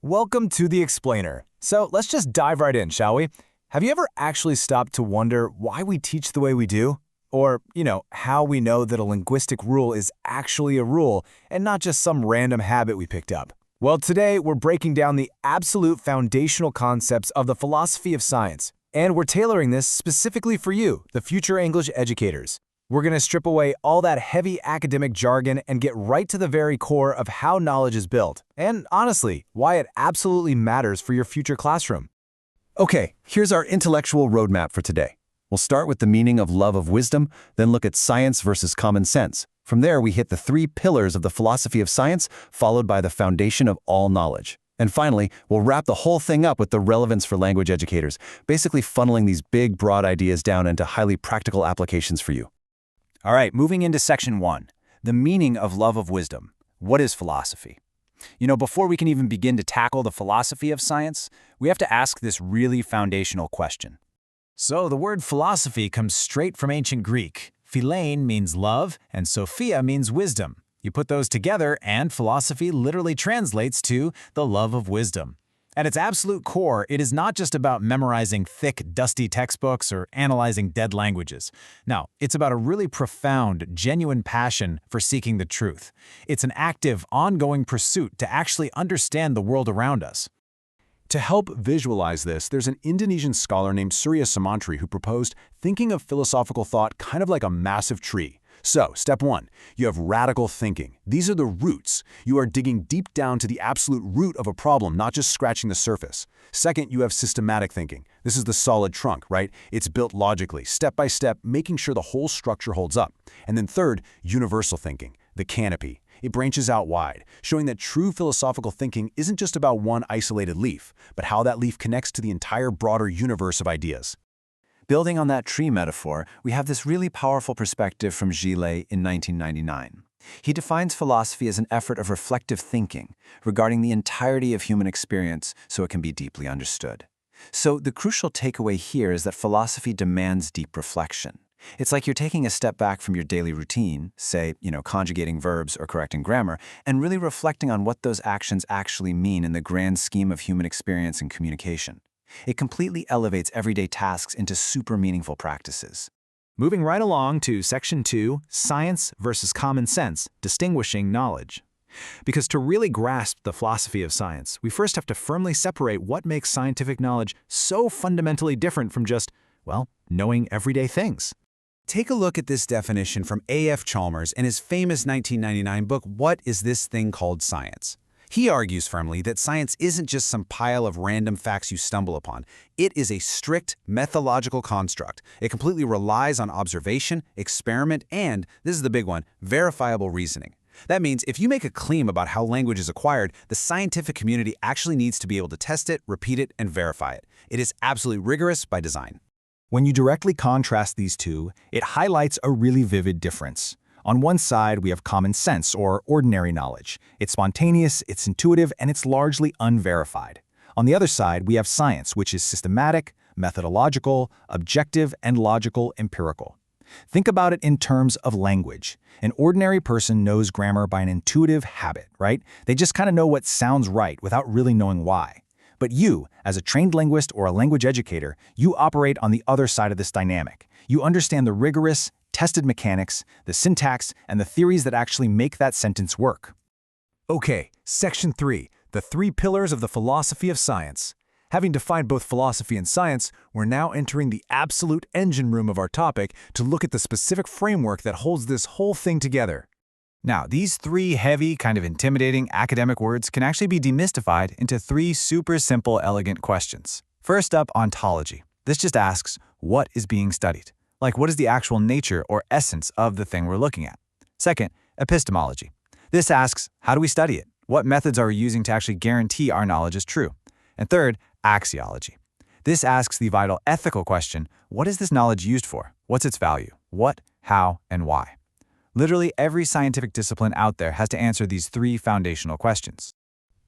Welcome to The Explainer. So let's just dive right in, shall we? Have you ever actually stopped to wonder why we teach the way we do? Or, how we know that a linguistic rule is actually a rule and not just some random habit we picked up? Well, today we're breaking down the absolute foundational concepts of the philosophy of science, and we're tailoring this specifically for you, the future English educators. We're going to strip away all that heavy academic jargon and get right to the very core of how knowledge is built, and honestly, why it absolutely matters for your future classroom. Okay, here's our intellectual roadmap for today. We'll start with the meaning of love of wisdom, then look at science versus common sense. From there, we hit the three pillars of the philosophy of science, followed by the foundation of all knowledge. And finally, we'll wrap the whole thing up with the relevance for language educators, basically funneling these big, broad ideas down into highly practical applications for you. All right, moving into section 1, the meaning of love of wisdom. What is philosophy? Before we can even begin to tackle the philosophy of science, we have to ask this really foundational question. So the word philosophy comes straight from ancient Greek. Philein means love, and Sophia means wisdom. You put those together, and philosophy literally translates to the love of wisdom. At its absolute core, it is not just about memorizing thick, dusty textbooks or analyzing dead languages. No, it's about a really profound, genuine passion for seeking the truth. It's an active, ongoing pursuit to actually understand the world around us. To help visualize this, there's an Indonesian scholar named Surya Samantri who proposed thinking of philosophical thought kind of like a massive tree. So, step 1, you have radical thinking. These are the roots. You are digging deep down to the absolute root of a problem, not just scratching the surface. Second, you have systematic thinking. This is the solid trunk, right? It's built logically, step by step, making sure the whole structure holds up. And then third, universal thinking, the canopy. It branches out wide, showing that true philosophical thinking isn't just about one isolated leaf, but how that leaf connects to the entire broader universe of ideas. Building on that tree metaphor, we have this really powerful perspective from Gillet in 1999. He defines philosophy as an effort of reflective thinking regarding the entirety of human experience so it can be deeply understood. So the crucial takeaway here is that philosophy demands deep reflection. It's like you're taking a step back from your daily routine, say, conjugating verbs or correcting grammar, and really reflecting on what those actions actually mean in the grand scheme of human experience and communication. It completely elevates everyday tasks into super meaningful practices. Moving right along to section 2, science versus common sense, distinguishing knowledge. Because to really grasp the philosophy of science, we first have to firmly separate what makes scientific knowledge so fundamentally different from just, knowing everyday things. Take a look at this definition from A.F. Chalmers in his famous 1999 book, What is This Thing Called Science? He argues firmly that science isn't just some pile of random facts you stumble upon. It is a strict methodological construct. It completely relies on observation, experiment, and, this is the big one, verifiable reasoning. That means if you make a claim about how language is acquired, the scientific community actually needs to be able to test it, repeat it, and verify it. It is absolutely rigorous by design. When you directly contrast these two, it highlights a really vivid difference. On one side, we have common sense, or ordinary knowledge. It's spontaneous, it's intuitive, and it's largely unverified. On the other side, we have science, which is systematic, methodological, objective, and logical empirical. Think about it in terms of language. An ordinary person knows grammar by an intuitive habit, right? They just kind of know what sounds right without really knowing why. But you, as a trained linguist or a language educator, you operate on the other side of this dynamic. You understand the rigorous, tested mechanics, the syntax, and the theories that actually make that sentence work. Okay, section 3, the three pillars of the philosophy of science. Having defined both philosophy and science, we're now entering the absolute engine room of our topic to look at the specific framework that holds this whole thing together. Now, these three heavy, kind of intimidating academic words can actually be demystified into three super simple, elegant questions. First up, ontology. This just asks, what is being studied? Like, what is the actual nature or essence of the thing we're looking at? Second, epistemology. This asks, how do we study it? What methods are we using to actually guarantee our knowledge is true? And third, axiology. This asks the vital ethical question, what is this knowledge used for? What's its value? What, how, and why? Literally every scientific discipline out there has to answer these three foundational questions.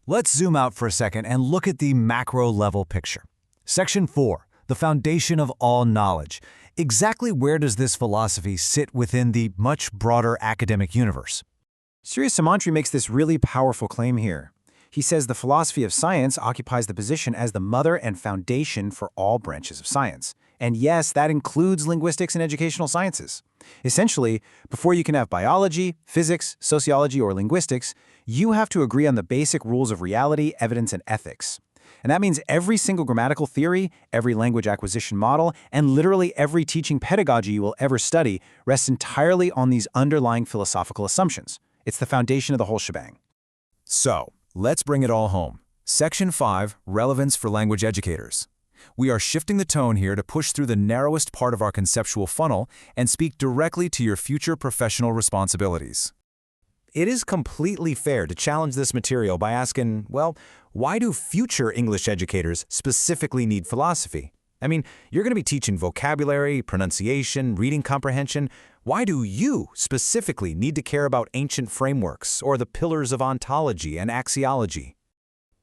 Let's zoom out for a second and look at the macro-level picture. Section 4, the foundation of all knowledge. Exactly where does this philosophy sit within the much broader academic universe? Surya Samantri makes this really powerful claim here. He says the philosophy of science occupies the position as the mother and foundation for all branches of science. And yes, that includes linguistics and educational sciences. Essentially, before you can have biology, physics, sociology, or linguistics, you have to agree on the basic rules of reality, evidence, and ethics. And that means every single grammatical theory, every language acquisition model, and literally every teaching pedagogy you will ever study rests entirely on these underlying philosophical assumptions. It's the foundation of the whole shebang. So, let's bring it all home. Section 5, Relevance for Language Educators. We are shifting the tone here to push through the narrowest part of our conceptual funnel and speak directly to your future professional responsibilities. It is completely fair to challenge this material by asking, well, why do future English educators specifically need philosophy? I mean, you're going to be teaching vocabulary, pronunciation, reading comprehension. Why do you specifically need to care about ancient frameworks or the pillars of ontology and axiology?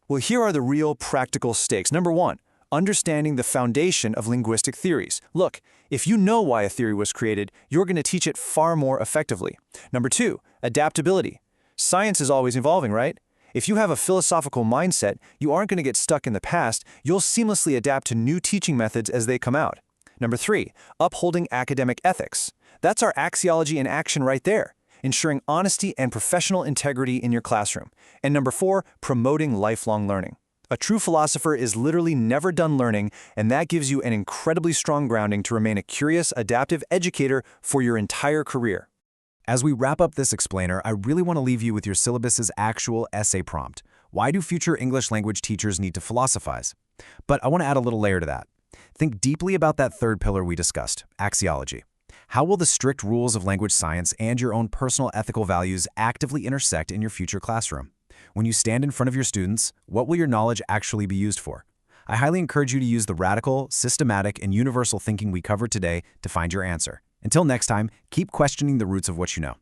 Well, here are the real practical stakes. Number one, understanding the foundation of linguistic theories. Look, if you know why a theory was created, you're going to teach it far more effectively. Number two, adaptability. Science is always evolving, right? If you have a philosophical mindset, you aren't going to get stuck in the past. You'll seamlessly adapt to new teaching methods as they come out. Number three, upholding academic ethics. That's our axiology in action right there, ensuring honesty and professional integrity in your classroom. And number four, promoting lifelong learning. A true philosopher is literally never done learning, and that gives you an incredibly strong grounding to remain a curious, adaptive educator for your entire career. As we wrap up this explainer, I really want to leave you with your syllabus's actual essay prompt. Why do future English language teachers need to philosophize? But I want to add a little layer to that. Think deeply about that third pillar we discussed, axiology. How will the strict rules of language science and your own personal ethical values actively intersect in your future classroom? When you stand in front of your students, what will your knowledge actually be used for? I highly encourage you to use the radical, systematic, and universal thinking we covered today to find your answer. Until next time, keep questioning the roots of what you know.